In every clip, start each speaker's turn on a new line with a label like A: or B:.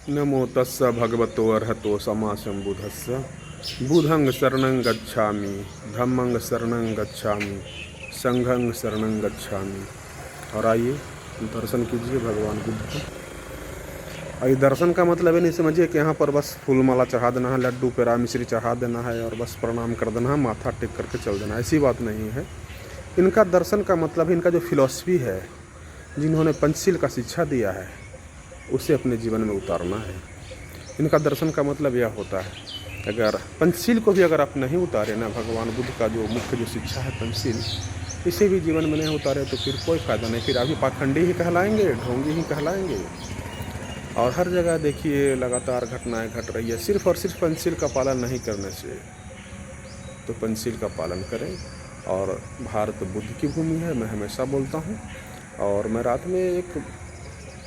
A: नमो तस्स भगवतो अरहतो सम्मा सम्बुद्धस्स। बुद्धं शरणं गच्छामि, धम्मं शरणं गच्छामि, संघं शरणं गच्छामि। और आइए दर्शन कीजिए भगवान बुद्ध का। और ये दर्शन का मतलब ये नहीं समझिए कि यहाँ पर बस फूल माला चढ़ा देना है, लड्डू पेड़ा मिश्री चढ़ा देना है और बस प्रणाम कर देना है, माथा टेक करके चल देना है, ऐसी बात नहीं है। इनका दर्शन का मतलब, इनका जो फिलॉसफी है, जिन्होंने पंचशील का शिक्षा दिया है, उसे अपने जीवन में उतारना है। इनका दर्शन का मतलब यह होता है, अगर पंचशील को भी अगर आप नहीं उतारे ना, भगवान बुद्ध का जो मुख्य जो शिक्षा है पंचशील, इसे भी जीवन में नहीं उतारे तो फिर कोई फ़ायदा नहीं, फिर अभी पाखंडी ही कहलाएंगे, ढोंगी ही कहलाएंगे। और हर जगह देखिए लगातार घटनाएं घट रही है, सिर्फ और सिर्फ पंचशील का पालन नहीं करने से। तो पंचशील का पालन करें। और भारत बुद्ध की भूमि है, मैं हमेशा बोलता हूँ। और मैं रात में एक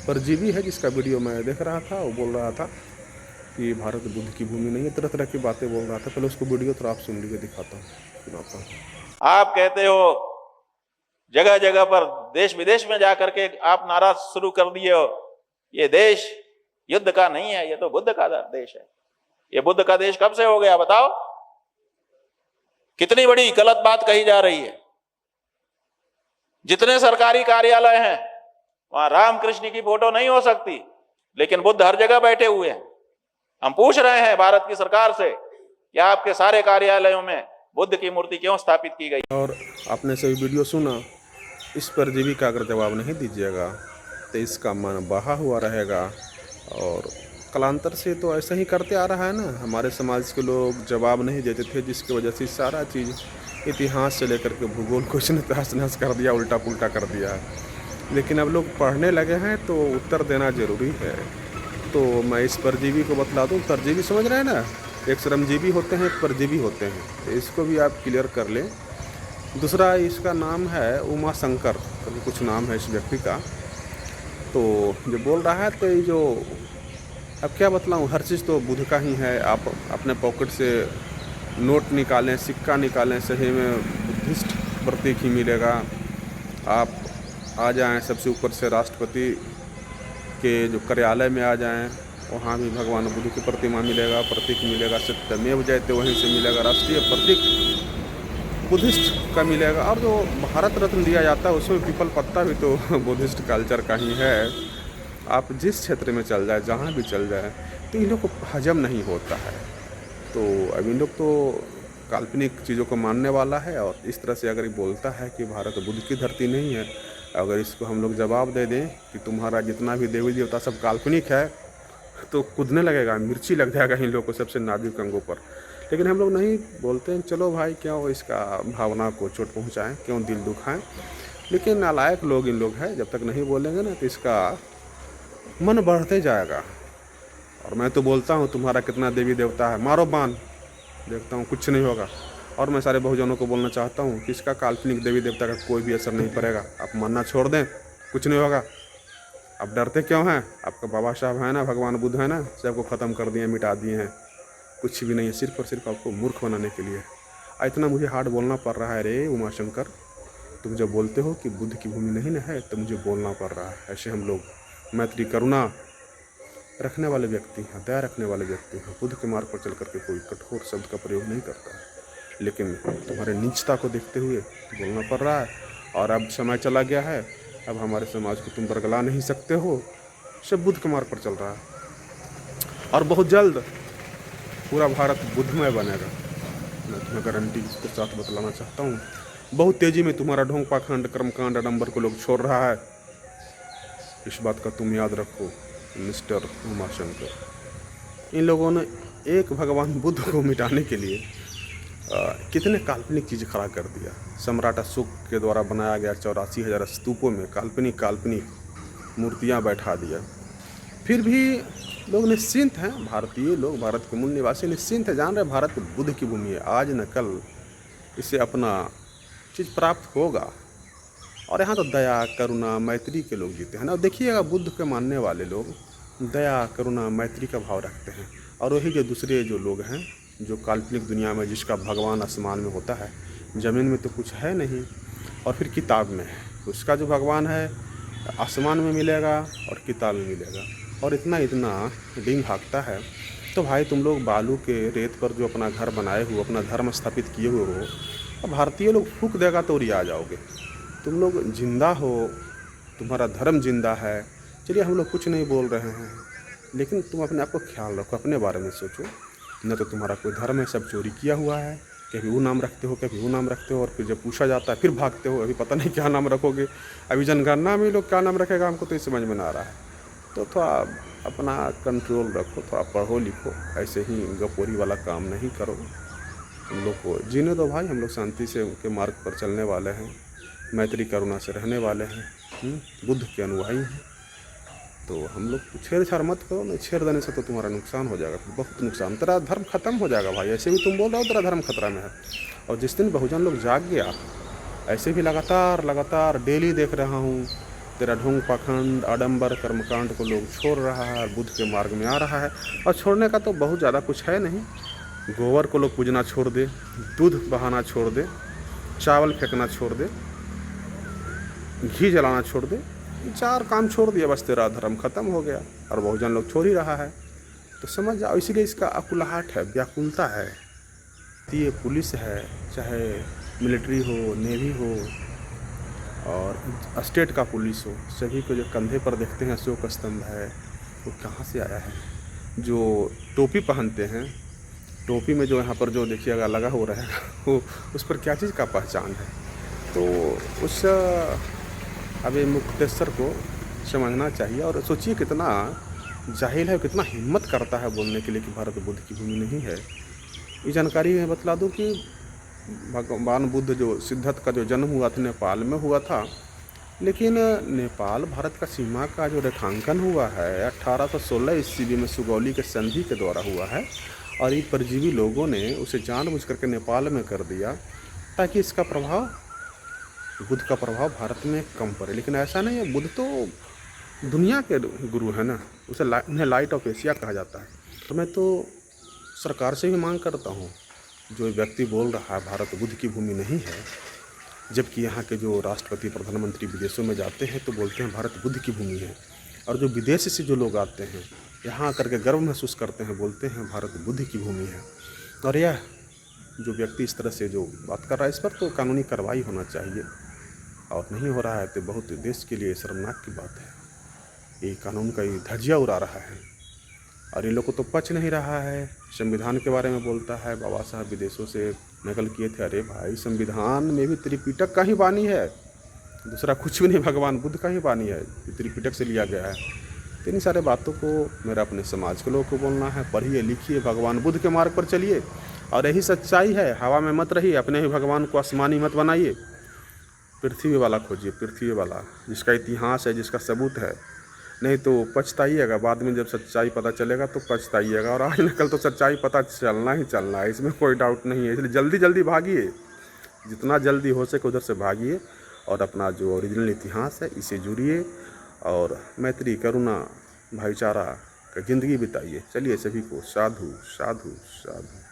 A: परजीवी है जिसका वीडियो मैं देख रहा था, वो बोल रहा था कि भारत बुद्ध की भूमि नहीं है, तरह तरह की बातें बोल रहा था। पहले उसको वीडियो तो आप सुन लीजिए, दिखाता हूँ, सुनाता हूँ।
B: आप कहते हो जगह जगह पर देश विदेश में जाकर के आप नारा शुरू कर दिए हो, ये देश युद्ध का नहीं है, ये तो बुद्ध का देश है। ये बुद्ध का देश कब से हो गया बताओ? कितनी बड़ी गलत बात कही जा रही है। जितने सरकारी कार्यालय हैं वहां राम कृष्ण की फोटो नहीं हो सकती, लेकिन बुद्ध हर जगह बैठे हुए हैं। हम पूछ रहे हैं भारत की सरकार से कि आपके सारे कार्यालयों में बुद्ध की मूर्ति क्यों स्थापित की गई?
A: और आपने सभी वीडियो सुना, इस पर जीवी का अगर जवाब नहीं दीजिएगा तो इसका मन बहा हुआ रहेगा। और कालांतर से तो ऐसा ही करते आ रहा है ना, हमारे समाज के लोग जवाब नहीं देते थे, जिसकी वजह से सारा चीज़ इतिहास से लेकर के भूगोल को इसने तहस नहस कर दिया, उल्टा पुल्टा कर दिया। लेकिन अब लोग पढ़ने लगे हैं तो उत्तर देना ज़रूरी है। तो मैं इस परजीवी को बतला दूँ, परजीवी समझ रहे हैं ना, एक श्रमजीवी होते हैं, एक परजीवी होते हैं, तो इसको भी आप क्लियर कर लें। दूसरा, इसका नाम है उमा शंकर, कभी कुछ नाम है इस व्यक्ति का। तो जो बोल रहा है, तो ये जो अब क्या बतलाऊँ, हर चीज़ तो बुद्ध का ही है। आप अपने पॉकेट से नोट निकालें, सिक्का निकालें, सही में बुद्धिस्ट प्रतीक ही मिलेगा। आप आ जाएं सबसे ऊपर से राष्ट्रपति के जो कार्यालय में आ जाएं, वहाँ भी भगवान बुद्ध की प्रतिमा मिलेगा, प्रतीक मिलेगा। सत्यमेव जयते वहीं से मिलेगा, राष्ट्रीय प्रतीक बुद्धिस्ट का मिलेगा। और जो भारत रत्न दिया जाता है उसमें पीपल पत्ता भी तो बुद्धिस्ट कल्चर का ही है। आप जिस क्षेत्र में चल जाए, जहाँ भी चल जाए, तो इन लोग को हजम नहीं होता है। तो अब इन लोग तो काल्पनिक चीज़ों को मानने वाला है। और इस तरह से अगर ये बोलता है कि भारत बुद्ध की धरती नहीं है, अगर इसको हम लोग जवाब दे दें कि तुम्हारा जितना भी देवी देवता सब काल्पनिक है, तो कूदने लगेगा, मिर्ची लग जाएगा इन लोग को सबसे नाजुक अंगों पर। लेकिन हम लोग नहीं बोलते हैं, चलो भाई क्यों इसका भावना को चोट पहुँचाएँ, क्यों दिल दुखाएँ। लेकिन नालायक लोग इन लोग हैं, जब तक नहीं बोलेंगे ना तो इसका मन बढ़ते जाएगा। और मैं तो बोलता हूँ तुम्हारा कितना देवी देवता है, मारो बाण, देखता हूँ कुछ नहीं होगा। और मैं सारे बहुजनों को बोलना चाहता हूँ कि इसका काल्पनिक देवी देवता का कोई भी असर नहीं पड़ेगा। आप मानना छोड़ दें, कुछ नहीं होगा। आप डरते क्यों हैं? आपका बाबा साहब है ना, भगवान बुद्ध है ना, सबको ख़त्म कर दिए, मिटा दिए हैं। कुछ भी नहीं है, सिर्फ और सिर्फ आपको मूर्ख बनाने के लिए। इतना मुझे हार्ड बोलना पड़ रहा है रे उमा शंकर। तुम जब बोलते हो कि बुद्ध की भूमि नहीं है तो मुझे बोलना पड़ रहा है। ऐसे हम लोग मैत्री करुणा रखने वाले व्यक्ति हैं, दया रखने वाले व्यक्ति हैं। बुद्ध के मार्ग पर चल करके कोई कठोर शब्द का प्रयोग नहीं करता है, लेकिन तुम्हारे नीचता को देखते हुए बोलना पड़ रहा है। और अब समय चला गया है, अब हमारे समाज को तुम बरगला नहीं सकते हो, सब बुद्ध के मार्ग पर चल रहा है। और बहुत जल्द पूरा भारत बुद्धमय बनेगा, मैं तुम्हें गारंटी के साथ बतलाना चाहता हूँ। बहुत तेज़ी में तुम्हारा ढोंग पाखंड कर्मकांड आडंबर को लोग छोड़ रहा है। इस बात का तुम याद रखो मिस्टर उमाशंकर। इन लोगों ने एक भगवान बुद्ध को मिटाने के लिए कितने काल्पनिक चीज़ें खड़ा कर दिया। सम्राट अशोक के द्वारा बनाया गया 84,000 स्तूपों में काल्पनिक मूर्तियां बैठा दिया। फिर भी लोग निश्चिंत हैं, भारतीय लोग, भारत के मूल निवासी निश्चिंत हैं, जान रहे भारत बुद्ध की भूमि है। आज न कल इसे अपना चीज़ प्राप्त होगा। और यहाँ तो दया करुणा मैत्री के लोग जीते हैं ना। देखिएगा बुद्ध के मानने वाले लोग दया करुणा मैत्री का भाव रखते हैं। और वही जो दूसरे जो लोग हैं, जो काल्पनिक दुनिया में जिसका भगवान आसमान में होता है, ज़मीन में तो कुछ है नहीं, और फिर किताब में है, उसका जो भगवान है आसमान में मिलेगा और किताब में मिलेगा। और इतना इतना डींग हाँकता है, तो भाई तुम लोग बालू के रेत पर जो अपना घर बनाए हो, अपना धर्म स्थापित किए हुए हो, अब भारतीय लोग फूंक देगा तो उड़िया जाओगे। तुम लोग जिंदा हो, तुम्हारा धर्म जिंदा है। चलिए हम लोग कुछ नहीं बोल रहे हैं, लेकिन तुम अपने आप को ख्याल रखो, अपने बारे में सोचो। न तो तुम्हारा कोई धर्म है, सब चोरी किया हुआ है। कभी वो नाम रखते हो, कभी वो नाम रखते हो, और फिर जब पूछा जाता है फिर भागते हो। अभी पता नहीं क्या नाम रखोगे। अभी जनगणना में लोग क्या नाम रखेगा हमको तो ये समझ में ना आ रहा है। तो थोड़ा अपना कंट्रोल रखो, थोड़ा पढ़ो लिखो, ऐसे ही गपोरी वाला काम नहीं करो। हम लोग को जीने दो भाई, हम लोग शांति से उनके मार्ग पर चलने वाले हैं, मैत्री करुणा से रहने वाले हैं, बुद्ध के अनुयायी हैं। तो हम लोग छेड़छाड़ मत करो, नहीं छेड़ देने से तो तुम्हारा नुकसान हो जाएगा, फिर बहुत नुकसान। तेरा धर्म खत्म हो जाएगा भाई। ऐसे भी तुम बोल रहे हो तेरा धर्म खतरा में है, और जिस दिन बहुजन लोग जाग गया, ऐसे भी लगातार डेली देख रहा हूँ तेरा ढोंग पाखंड आडंबर कर्मकांड को लोग छोड़ रहा है, बुद्ध के मार्ग में आ रहा है। और छोड़ने का तो बहुत ज़्यादा कुछ है नहीं। गोबर को लोग पूजना छोड़ दे, दूध बहाना छोड़ दे, चावल फेंकना छोड़ दे, घी जलाना छोड़ दे, 4 काम छोड़ दिया, बस तेरा धर्म खत्म हो गया। और बहुजन लोग छोड़ ही रहा है, तो समझ जाओ। इसीलिए इसका अकुलाहट है, व्याकुलता है। ये पुलिस है, चाहे मिलिट्री हो, नेवी हो, और स्टेट का पुलिस हो, सभी को जो कंधे पर देखते हैं अशोक स्तंभ है, वो कहाँ से आया है। जो टोपी पहनते हैं, टोपी में जो यहाँ पर जो देखिएगा लगा हो रहेगा, वो उस पर क्या चीज़ का पहचान है। तो उस अभी मुक्तेश्वर को समझना चाहिए। और सोचिए कितना जाहिल है, कितना हिम्मत करता है बोलने के लिए कि भारत बुद्ध की भूमि नहीं है। ये जानकारी मैं बतला दूं कि भगवान बुद्ध जो सिद्धार्थ का जो जन्म हुआ था नेपाल में हुआ था, लेकिन नेपाल भारत का सीमा का जो रेखांकन हुआ है 1816 ईस्वी में सुगौली के संधि के द्वारा हुआ है। और ये परजीवी लोगों ने उसे जानबूझ करके नेपाल में कर दिया ताकि इसका प्रभाव, बुद्ध का प्रभाव भारत में कम पड़े। लेकिन ऐसा नहीं है, बुद्ध तो दुनिया के गुरु है ना, उसे उन्हें लाइट ऑफ एशिया कहा जाता है। तो मैं तो सरकार से भी मांग करता हूँ, जो व्यक्ति बोल रहा है भारत बुद्ध की भूमि नहीं है, जबकि यहाँ के जो राष्ट्रपति प्रधानमंत्री विदेशों में जाते हैं तो बोलते हैं भारत बुद्ध की भूमि है, और जो विदेश से जो लोग आते हैं यहाँ आकर के गर्व महसूस करते हैं, बोलते हैं भारत बुद्ध की भूमि है। और यह जो व्यक्ति इस तरह से जो बात कर रहा है, इस पर तो कानूनी कार्रवाई होना चाहिए, और नहीं हो रहा है तो बहुत देश के लिए शर्मनाक की बात है। ये कानून का ये धज्जिया उड़ा रहा है, और इन लोग को तो पच नहीं रहा है। संविधान के बारे में बोलता है, बाबा साहब विदेशों से नकल किए थे। अरे भाई, संविधान में भी त्रिपिटक का ही वाणी है, दूसरा कुछ भी नहीं, भगवान बुद्ध का ही वाणी है, त्रिपिटक से लिया गया है। तो इन सारे बातों को मेरा अपने समाज के लोगों को बोलना है, पढ़िए लिखिए, भगवान बुद्ध के मार्ग पर चलिए, और यही सच्चाई है। हवा में मत रहिए, अपने ही भगवान को आसमानी मत बनाइए, पृथ्वी वाला खोजिए, पृथ्वी वाला जिसका इतिहास है, जिसका सबूत है। नहीं तो पछताइएगा बाद में, जब सच्चाई पता चलेगा तो पछताइएगा। और आज न कल तो सच्चाई पता चलना ही चलना है, इसमें कोई डाउट नहीं है। इसलिए जल्दी जल्दी भागिए, जितना जल्दी हो सके उधर से भागिए, और अपना जो ओरिजिनल इतिहास है इसे जुड़िए, और मैत्री करुणा भाईचारा का ज़िंदगी बिताइए। चलिए सभी को साधु साधु साधु।